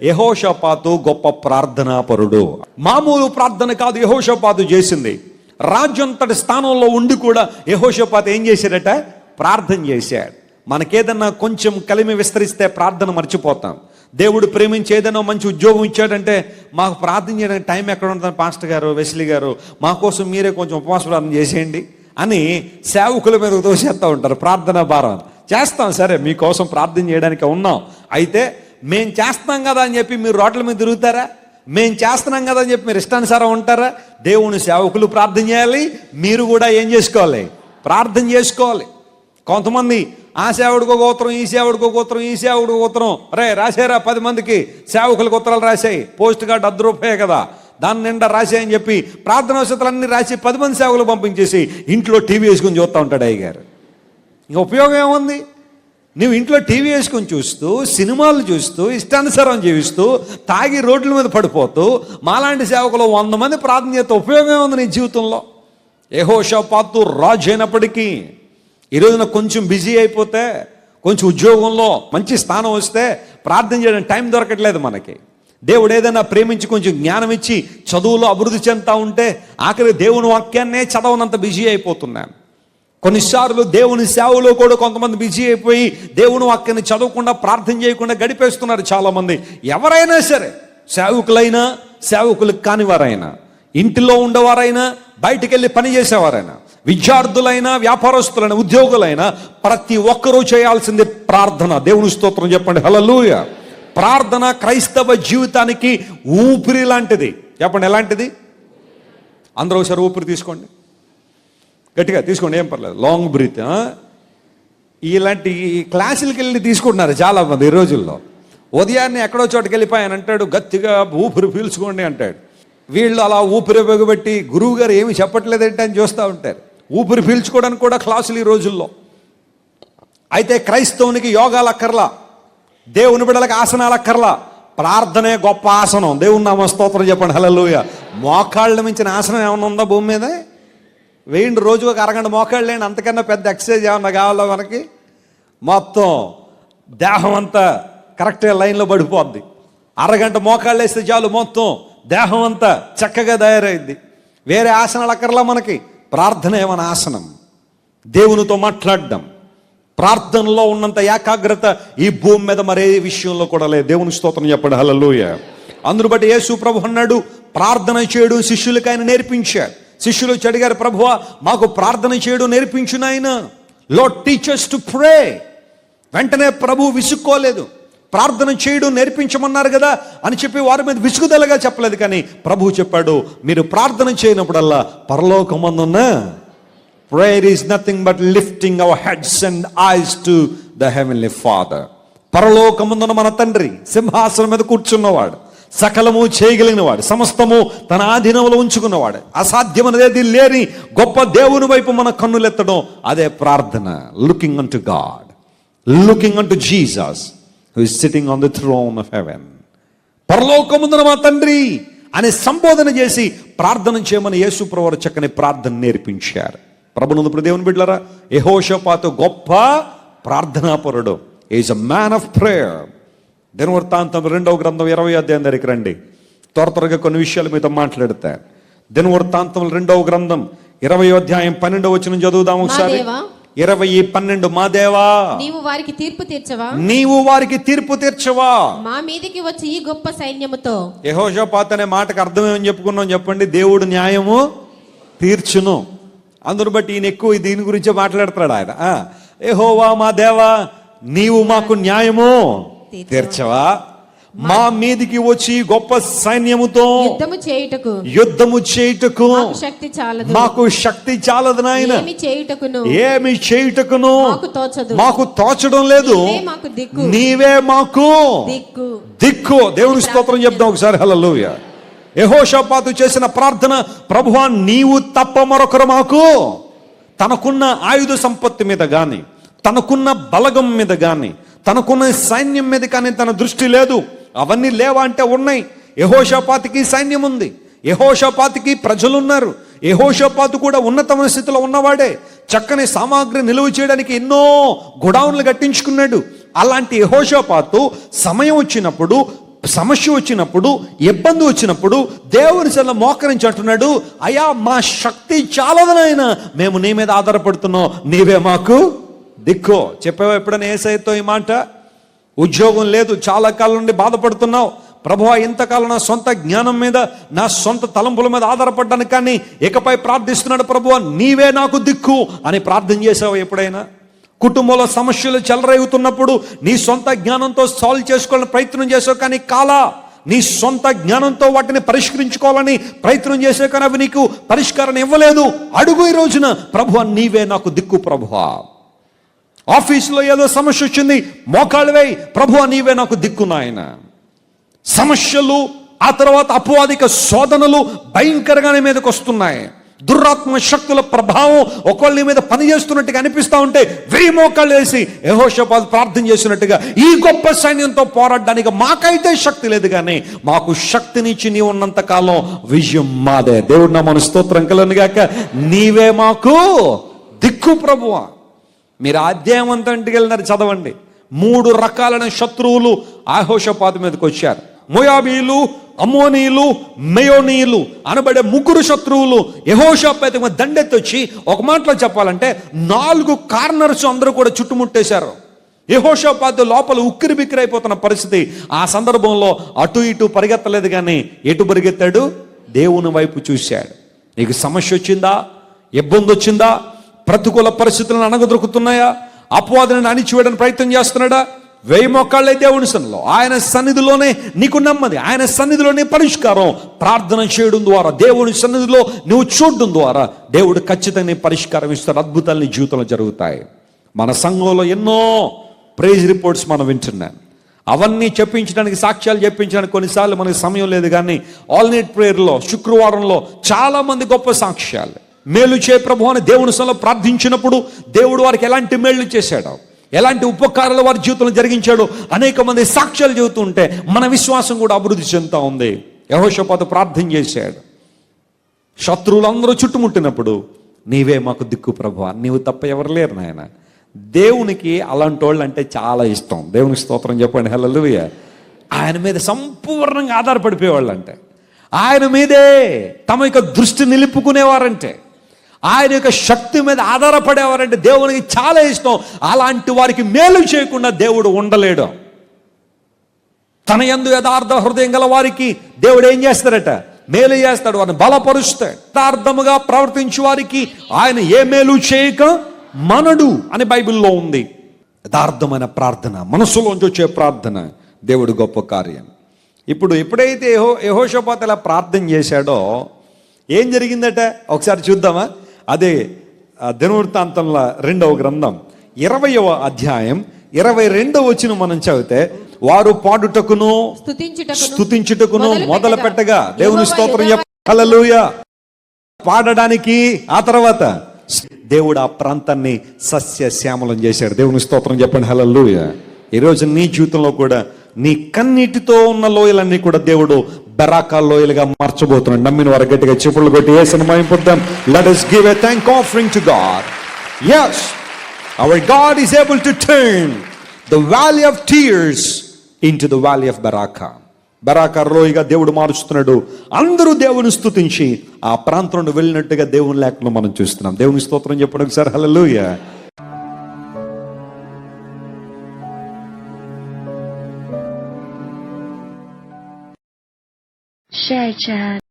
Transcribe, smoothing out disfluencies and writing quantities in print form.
యెహోషాపాతు గొప్ప ప్రార్థనాపరుడు. మామూలు ప్రార్థన కాదు యెహోషాపాతు చేసింది. రాజ్యంతటి స్థానంలో ఉండి కూడా యెహోషాపాతు ఏం చేశాడట? ప్రార్థన చేశాడు. మనకేదన్నా కొంచెం కలిమి విస్తరిస్తే ప్రార్థన మర్చిపోతాం. దేవుడు ప్రేమించి ఏదైనా మంచి ఉద్యోగం ఇచ్చాడంటే మాకు ప్రార్థన చేయడానికి టైం ఎక్కడ ఉంటుంది? పాస్టర్ గారు, వెస్లీ గారు, మా కోసం మీరే కొంచెం ఉపవాస ప్రార్థన చేసేయండి అని సేవకుల మీద తోసేస్తూ ఉంటారు. ప్రార్థనా భారం చేస్తాం, సరే మీకోసం ప్రార్థన చేయడానికి ఉన్నాం, అయితే మేము చేస్తాం కదా అని చెప్పి మీరు రోడ్ల మీద తిరుగుతారా? మేము చేస్తున్నాం కదా అని చెప్పి మీరు ఇష్టానుసారం ఉంటారా? దేవుని సేవకులు ప్రార్థన చేయాలి, మీరు కూడా ఏం చేసుకోవాలి? ప్రార్థన చేసుకోవాలి. కొంతమంది ఆ సేవడికో గోత్రం, ఈ సేవడికో గోత్రం, ఈ సేవడికో గోత్రం, రే రాసేరా 10 మందికి సేవకులకు ఉత్తరాలు రాసాయి, పోస్ట్ కార్డు ₹10 కదా, దాని నిండా రాసాయని చెప్పి ప్రార్థనా వసతులన్నీ రాసి 10 మంది సేవకులు పంపించేసి ఇంట్లో టీవీ వేసుకుని చూస్తూ ఉంటాడు అయ్యగారు. ఇంకా ఉపయోగం ఏముంది? నువ్వు ఇంట్లో టీవీ వేసుకొని చూస్తూ, సినిమాలు చూస్తూ, ఇష్టానుసారం జీవిస్తూ, తాగి రోడ్ల మీద పడిపోతూ మాలాంటి సేవకులు 100 మంది ప్రార్థన చేస్తే ఉపయోగం ఏముంది నీ జీవితంలో? యెహోషాపాతు రాజు అయినప్పటికీ ఈ రోజున కొంచెం బిజీ అయిపోతే, కొంచెం ఉద్యోగంలో మంచి స్థానం వస్తే ప్రార్థన చేయడానికి టైం దొరకట్లేదు మనకి. దేవుడు ఏదైనా ప్రేమించి కొంచెం జ్ఞానం ఇచ్చి చదువులో అభివృద్ధి చెందుతూ ఉంటే ఆఖరి దేవుని వాక్యాన్నే చదవనంత బిజీ అయిపోతున్నాను. కొన్నిసార్లు దేవుని సేవలో కూడా కొంతమంది బిజీ అయిపోయి దేవుని వాక్యాన్ని చదవకుండా, ప్రార్థన చేయకుండా గడిపేస్తున్నారు చాలామంది. ఎవరైనా సరే, సేవకులైనా సేవకులకు కానివారైనా, ఇంటిలో ఉండేవారైనా, బయటికి వెళ్ళి పని చేసేవారైనా, విద్యార్థులైనా, వ్యాపారస్తులైనా, ఉద్యోగులైనా, ప్రతి ఒక్కరూ చేయాల్సింది ప్రార్థన. దేవుని స్తోత్రం చెప్పండి, హల్లెలూయా. ప్రార్థన క్రైస్తవ జీవితానికి ఊపిరి లాంటిది. చెప్పండి, ఎలాంటిది? అందరూ ఒకసారి ఊపిరి తీసుకోండి, గట్టిగా తీసుకోండి, ఏం పర్లేదు, లాంగ్ బ్రీత్. ఇలాంటి క్లాసులకి వెళ్ళి తీసుకుంటున్నారు చాలామంది ఈ రోజుల్లో. ఉదయాన్నే ఎక్కడో చోటుకి వెళ్ళిపోయాను అంటాడు, గట్టిగా ఊపిరి పీల్చుకోండి అంటాడు. వీళ్ళు అలా ఊపిరి బిగబెట్టి గురువు గారు ఏమి చెప్పట్లేదంటే అని చూస్తూ ఉంటారు. ఊపిరి పీల్చుకోవడానికి కూడా క్లాసులు ఈ రోజుల్లో. అయితే క్రైస్తవునికి యోగాలు అక్కర్లా, దేవుని బిడ్డలకు ఆసనాలు అక్కర్లా, ప్రార్థనే గొప్ప ఆసనం. దేవుని నామ స్తోత్రం చెప్పండి, హల్లెలూయా. మోకాళ్ళ మించిన ఆసనం ఏమన్నా ఉందా భూమి మీద? వేయండి, రోజు ఒక అరగంట మోకాళ్ళు వేయండి, అంతకన్నా పెద్ద ఎక్సర్సైజ్ ఏమన్నా కావాలా మనకి? మొత్తం దేహం అంతా కరెక్ట్గా లైన్లో పడిపోద్ది. అరగంట మోకాళ్ళు వేస్తే చాలు, మొత్తం దేహం అంతా చక్కగా తయారైంది. వేరే ఆసనాలు అక్కర్లా మనకి. ప్రార్థన ఏమన్నా ఆసనం. దేవునితో మాట్లాడడం, ప్రార్థనలో ఉన్నంత ఏకాగ్రత ఈ భూమి మీద మరే విషయంలో కూడా లేదు. దేవుని స్తోత్రం చెప్పండి, హల్లెలూయా. అందును బట్టి యేసు ప్రభు అన్నాడు, ప్రార్థన చేయడం శిష్యులకు ఆయన నేర్పించాడు. శిష్యులు వచ్చి అడిగారు, ప్రభువా మాకు ప్రార్థన చేయడం నేర్పించు నాయనా, lord teach us to pray. వెంటనే ప్రభు విసుక్కోలేదు, ప్రార్థన చేయడం నేర్పించమన్నారు కదా అని చెప్పి వారి మీద విసుగుదలగా చెప్పలేదు. కానీ ప్రభు చెప్పాడు, మీరు ప్రార్థన చేయనప్పుడల్లా పరలోకమందున్న, prayer is nothing but lifting our heads and eyes to the heavenly Father. పరలోకమందున మన తండ్రి సింహాసనం మీద కూర్చున్నవాడు, సకలము చేయగలిగిన వాడు, సమస్తము తన ఆధీనంలో ఉంచుకున్నవాడు, అసాధ్యమనేది లేని గొప్ప దేవుని వైపు మన కన్నులెత్తడం, అదే ప్రార్థన. Looking an to God, looking an to Jesus who is sitting on the throne of heaven. పరలోకమందున మా తండ్రి అనే సంబోధన చేసి ప్రార్థన చేయమని యేసు ప్రభువు చక్కని ప్రార్థన నేర్పించారు. ప్రభునందు దేవుని బిడ్డలారా, యెహోషాపాతు గొప్ప ప్రార్థనాపరుడు. Is a man of prayer. దినవృత్తాంతం 2వ గ్రంథం 20వ అధ్యాయం దగ్గరికి రండి. త్వరగా కొన్ని విషయాలు మీతో మాట్లాడతా. దినవృత్తాంతం 2వ గ్రంథం 20వ అధ్యాయం 12వ వచనం చదువుదాం ఒకసారి. 20:12. మా దేవా, నీవు వారికి తీర్పు తీర్చవా, నీవు వారికి తీర్పు తీర్చవా, మా మీదికి వచ్చి ఈ గొప్ప సైన్యముతో. యెహోషాపాతు అనే మాటకు అర్థం ఏమని చెప్పుకున్నాం చెప్పండి? దేవుడు న్యాయము తీర్చును. అందును బట్టి ఈయన ఎక్కువ దీని గురించే మాట్లాడుతున్నాడు ఆయన. యెహోవా మా దేవా, నీవు మాకు న్యాయము తీర్చవా, మా మీదికి వచ్చి గొప్ప సైన్యముతో యుద్ధము చేయుటకు మాకు శక్తి చాలదు నాయన. ఏమి చేయుటకును మాకు తోచడం లేదు, నీవే మాకు దిక్కు. దేవుని స్తోత్రం చెప్దాం ఒకసారి, హల్లెలూయా. యెహోషాపాతు చేసిన ప్రార్థన, ప్రభువా నీవు తప్ప మరొకరు మాకు. తనకున్న ఆయుధ సంపత్తి మీద గాని, తనకున్న బలగం మీద గాని, తనకున్న సైన్యం మీద కానీ తన దృష్టి లేదు. అవన్నీ లేవా అంటే ఉన్నాయి. యెహోషాపాతుకి సైన్యం ఉంది, యెహోషాపాతుకి ప్రజలున్నారు, యెహోషాపాతు కూడా ఉన్నతమైన స్థితిలో ఉన్నవాడే. చక్కని సామాగ్రి నిలువ చేయడానికి ఎన్నో గోడౌన్లు కట్టించుకున్నాడు. అలాంటి యెహోషాపాతు సమయం వచ్చినప్పుడు సమస్య వచ్చినప్పుడు, ఇబ్బంది వచ్చినప్పుడు దేవుని సన్నిధిలో మోకరించి అంటున్నాడు, అయ్యా మా శక్తి చాలదు నాయనా, మేము నీ మీద ఆధారపడుతున్నాం, నీవే మాకు దిక్కు. చెప్పావా ఎప్పుడైనా యేసయ్యతో ఈ మాట? ఉద్యోగం లేదు, చాలా కాలం నుండి బాధపడుతున్నావు, ప్రభువా ఇంతకాలం నా సొంత జ్ఞానం మీద, నా సొంత తలంపుల మీద ఆధారపడ్డాను, కానీ ఇకపై ప్రార్థిస్తున్నాడు, ప్రభువా నీవే నాకు దిక్కు అని ప్రార్థన చేసావు ఎప్పుడైనా? కుటుంబంలో సమస్యలు చెలరేగుతున్నప్పుడు నీ సొంత జ్ఞానంతో సాల్వ్ చేసుకోవాలని ప్రయత్నం చేసావు, కానీ నీ సొంత జ్ఞానంతో వాటిని పరిష్కరించుకోవాలని ప్రయత్నం చేసావు, కానీ అవి నీకు పరిష్కారం ఇవ్వలేదు. అడుగు ఈ రోజున, ప్రభువా నీవే నాకు దిక్కు ప్రభువా. ఆఫీసులో ఏదో సమస్య వచ్చింది, మోకాళ్ళు వేయి, ప్రభువా నీవే నాకు దిక్కు నాయన. సమస్యలు, ఆ తర్వాత అపవాదిక శోధనలు భయంకరంగానే మీదకి వస్తున్నాయి. దురాత్మ శక్తుల ప్రభావం ఒకళ్ళ మీద పనిచేస్తున్నట్టుగా అనిపిస్తూ ఉంటే వెయ్యి మోకాళ్ళు వేసి యెహోషాపాతు ప్రార్థన చేసినట్టుగా, ఈ గొప్ప సైన్యంతో పోరాడడానికి మాకైతే శక్తి లేదు, కానీ మాకు శక్తినిచ్చి నీవు ఉన్నంత కాలం విజయం మాదే. దేవుడు నామమున స్తోత్రం కలుగును గాక. నీవే మాకు దిక్కు ప్రభువా. మీరు అధ్యాయం అంతా ఇంటికి వెళ్ళినారు, చదవండి. 3 రకాలైన శత్రువులు యెహోషాపాతు మీదకి వచ్చారు. మోయాబీలు, అమ్మోనీయులు, మెయోనీయులు అనబడే 3 శత్రువులు యెహోషాపాతు మీద దండెత్తి వచ్చి, ఒక మాటలో చెప్పాలంటే 4 కార్నర్స్ అందరూ కూడా చుట్టుముట్టేశారు. యెహోషాపాతు లోపల ఉక్కిరి బిక్కిరి అయిపోతున్న పరిస్థితి. ఆ సందర్భంలో అటు ఇటు పరిగెత్తలేదు, కానీ ఎటు పరిగెత్తాడు? దేవుని వైపు చూశాడు. నీకు సమస్య వచ్చిందా? ఇబ్బంది వచ్చిందా? ప్రతికూల పరిస్థితులను అణగదొరుకుతున్నాయా? అపవాదులను అణిచివేయడానికి ప్రయత్నం చేస్తున్నాడా? వెయ్యి మోకాళ్ళే దేవుని సన్నిధిలో, ఆయన సన్నిధిలోనే నీకు నెమ్మది, ఆయన సన్నిధిలోనే పరిష్కారం. ప్రార్థన చేయడం ద్వారా, దేవుని సన్నిధిలో నువ్వు చూడడం ద్వారా దేవుడు ఖచ్చితంగా పరిష్కారం ఇస్తాడు. అద్భుతాలు నీ జీవితంలో జరుగుతాయి. మన సంఘంలో ఎన్నో ప్రైజ్ రిపోర్ట్స్ మనం వింటున్నాం. అవన్నీ చెప్పించడానికి, సాక్ష్యాలు చెప్పించడానికి కొన్నిసార్లు మనకి సమయం లేదు, కానీ ఆల్ నైట్ ప్రేయర్లో శుక్రవారంలో చాలా మంది గొప్ప సాక్ష్యాలు. మేలు చే ప్రభు అని దేవుని సన్నిధిలో ప్రార్థించినప్పుడు దేవుడు వారికి ఎలాంటి మేళ్లు చేశాడో, ఎలాంటి ఉపకారాలు వారి జీవితంలో జరిగించాడో అనేక మంది సాక్ష్యాలు చెబుతూ ఉంటే మన విశ్వాసం కూడా అభివృద్ధి చెందుతూ ఉంది. యెహోషాపాతు ప్రార్థన చేశాడు. శత్రువులందరూ చుట్టుముట్టినప్పుడు నీవే మాకు దిక్కు ప్రభువా, నీవు తప్ప ఎవరు లేరు నాయన. దేవునికి అలాంటి వాళ్ళు అంటే చాలా ఇష్టం. దేవునికి స్తోత్రం చెప్పండి, హల్లెలూయా. ఆయన మీద సంపూర్ణంగా ఆధారపడిపోయేవాళ్ళు అంటే, ఆయన మీదే తమ యొక్క దృష్టి నిలుపుకునేవారంటే, ఆయన యొక్క శక్తి మీద ఆధారపడేవారంటే దేవునికి చాలా ఇష్టం. అలాంటి వారికి మేలు చేయకుండా దేవుడు ఉండలేడు. తన యందు యథార్థ హృదయం గల వారికి దేవుడు ఏం చేస్తాడట? మేలు చేస్తాడు, వారిని బలపరుస్తాడు. యథార్థముగా ప్రవర్తించే వారికి ఆయన ఏ మేలు చేయక మనడు అని బైబిల్లో ఉంది. యథార్థమైన ప్రార్థన, మనసులోంచి వచ్చే ప్రార్థన, దేవుడు గొప్ప కార్యం. ఇప్పుడు ఎప్పుడైతే యెహోషాపాతు అలా ప్రార్థన చేశాడో ఏం జరిగిందట ఒకసారి చూద్దామా? అదే దినవృత్తాంతంలో 2వ గ్రంథం 20వ అధ్యాయం 22వ వచనం మనం చదివితే, వారు పాడుటకును స్తుతించుటకును మొదలు పెట్టగా, దేవుని స్తోత్రం చెప్పండి హల్లెలూయా. పాడడానికి ఆ తర్వాత దేవుడు ఆ ప్రాంతాన్ని సస్యశ్యామలం చేశాడు. దేవుని స్తోత్రం చెప్పండి హల్లెలూయా. ఈరోజు నీ జీవితంలో కూడా నీ కన్నీటితో ఉన్న లోయలన్నీ కూడా దేవుడు బెరాకా లోయలుగా మార్చబోతున్నాడు. నమ్మిన వారు గట్టిగా చెప్పులు కొట్టి యేసుని మహింపొద్దాం. Let us give a thank offering to God. Yes, our God is able to turn the valley of tears into the valley of Baraka. బరాకా రోయిగా దేవుడు మారుస్తున్నాడు. అందరూ దేవుని స్తుతించి ఆ ప్రాంతం నుండి వెళ్ళినట్టుగా దేవుని లేఖలో మనం చూస్తున్నాం. దేవుని స్తోత్రం చెప్పండి ఒకసారి హల్లెలూయా. Share chat.